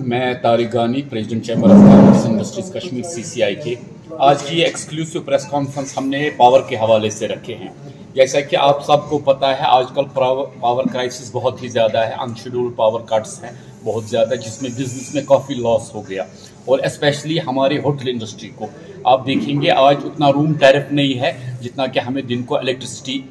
मैं तारिक गानी, president chamber of commerce industries Kashmir CCI के आज की एक्सक्लूसिव प्रेस कॉन्फ्रेंस हमने पावर के हवाले से रखे हैं। जैसा कि आप सबको पता है, आजकल पावर क्राइसिस बहुत ही ज़्यादा है, अनशेड्यूल्ड पावर कट्स हैं बहुत ज़्यादा, जिसमें बिजनेस में काफ़ी लॉस हो गया। और स्पेशली हमारे होटल इंडस्ट्री को आप देखेंगे आज उतना रूम टैरिफ नहीं है जितना कि हमें दिन को इलेक्ट्रिसिटी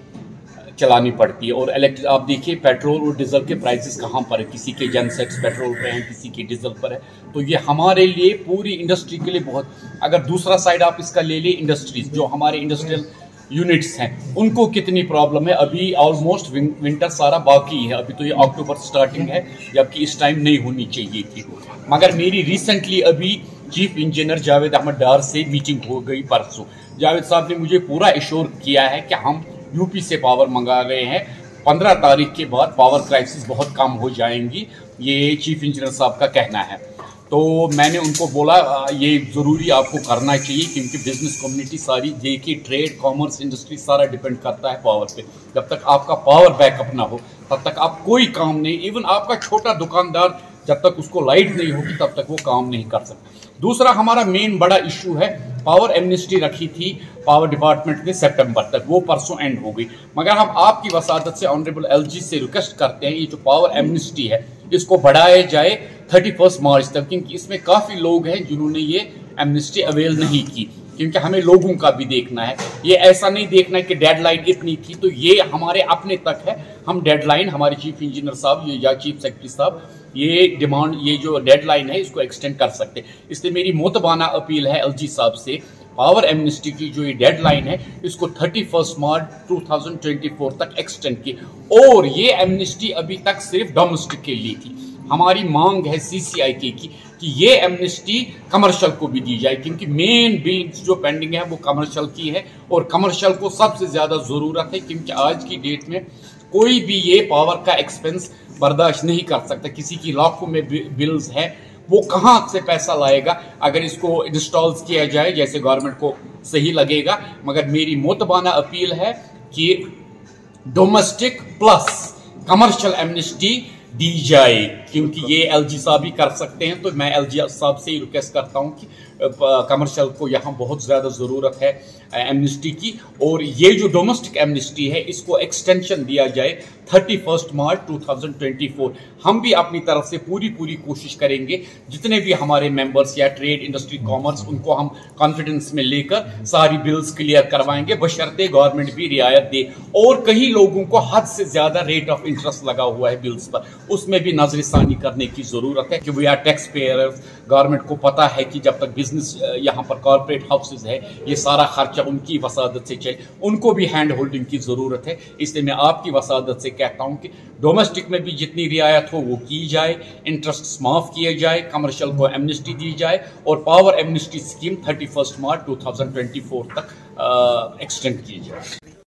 चलानी पड़ती है। और आप देखिए पेट्रोल और डीजल के प्राइसेस कहाँ पर है, किसी के जनसेट्स पेट्रोल पे हैं, किसी के डीजल पर है। तो ये हमारे लिए पूरी इंडस्ट्री के लिए बहुत, अगर दूसरा साइड आप इसका ले लें, इंडस्ट्रीज जो हमारे इंडस्ट्रियल यूनिट्स हैं उनको कितनी प्रॉब्लम है। अभी ऑलमोस्ट विंटर सारा बाकी है, अभी तो ये अक्टूबर स्टार्टिंग है, जबकि इस टाइम नहीं होनी चाहिए थी। मगर मेरी रिसेंटली अभी चीफ इंजीनियर जावेद अहमद डार से मीटिंग हो गई परसों। जावेद साहब ने मुझे पूरा एश्योर किया है कि हम यूपी से पावर मंगा रहे हैं, 15 तारीख के बाद पावर क्राइसिस बहुत कम हो जाएंगी, ये चीफ इंजीनियर साहब का कहना है। तो मैंने उनको बोला ये ज़रूरी आपको करना चाहिए, क्योंकि बिजनेस कम्युनिटी सारी देखिए, ट्रेड कॉमर्स इंडस्ट्री सारा डिपेंड करता है पावर पे। जब तक आपका पावर बैकअप ना हो तब तक आप कोई काम नहीं, इवन आपका छोटा दुकानदार जब तक उसको लाइट नहीं होगी तब तक वो काम नहीं कर सकता। दूसरा हमारा मेन बड़ा इशू है, पावर एमनेस्टी रखी थी पावर डिपार्टमेंट ने सितंबर तक, वो परसों एंड हो गई। मगर हम आपकी वसादत से ऑनरेबल LG से रिक्वेस्ट करते हैं, ये जो पावर एमनेस्टी है इसको बढ़ाया जाए 31 मार्च तक, क्योंकि इसमें काफ़ी लोग हैं जिन्होंने ये एमनेस्टी अवेल नहीं की। क्योंकि हमें लोगों का भी देखना है, ये ऐसा नहीं देखना है कि डेडलाइन इतनी थी तो ये हमारे अपने तक है। हम डेडलाइन, हमारे चीफ इंजीनियर साहब या चीफ सेक्रेटरी साहब ये डिमांड, ये जो डेडलाइन है इसको एक्सटेंड कर सकते हैं। इसलिए मेरी मोतबाना अपील है LG साहब से, पावर एमनेस्टी की जो ये डेडलाइन है इसको 31 मार्च 2024 तक एक्सटेंड की। और ये एमनेस्टी अभी तक सिर्फ डोमेस्टिक के लिए थी। हमारी मांग है CCI की कि ये एमनेस्टी कमर्शियल को भी दी जाए, क्योंकि मेन बिल्स जो पेंडिंग है वो कमर्शियल की है और कमर्शियल को सबसे ज़्यादा ज़रूरत है, क्योंकि आज की डेट में कोई भी ये पावर का एक्सपेंस बर्दाश्त नहीं कर सकता। किसी की लाखों में बिल्स है, वो कहाँ से पैसा लाएगा अगर इसको इंस्टॉल किया जाए जैसे गवर्नमेंट को सही लगेगा। मगर मेरी मोतबाना अपील है कि डोमेस्टिक प्लस कमर्शियल एमनेस्टी दी जाए, क्योंकि ये LG साहब ही कर सकते हैं। तो मैं LG साहब से ही रिक्वेस्ट करता हूं कि कमर्शियल को यहाँ बहुत ज़्यादा ज़रूरत है एमनेस्टी की। और ये जो डोमेस्टिक एमनेस्टी है इसको एक्सटेंशन दिया जाए 31 मार्च 2024। हम भी अपनी तरफ से पूरी कोशिश करेंगे, जितने भी हमारे मेंबर्स या ट्रेड इंडस्ट्री कॉमर्स, उनको हम कॉन्फिडेंस में लेकर सारी बिल्स क्लियर करवाएंगे, बशर्ते गवर्नमेंट भी रियायत दे। और कई लोगों को हद से ज़्यादा रेट ऑफ इंटरेस्ट लगा हुआ है बिल्स पर, उसमें भी नजरसानी करने की ज़रूरत है कि we are tax payers. Government को पता है कि जब तक बिजनेस यहाँ पर कॉर्पोरेट हाउसेज है ये सारा खर्चा उनकी वसादत से चले, उनको भी हैंड होल्डिंग की ज़रूरत है। इसलिए मैं आपकी वसादत से कहता हूँ कि डोमेस्टिक में भी जितनी रियायत हो वो की जाए, इंटरेस्ट माफ़ किए जाए, कमर्शियल को एमनेस्टी दी जाए और पावर एमनेस्टी स्कीम 31 मार्च 2024 तक एक्सटेंड की जाए।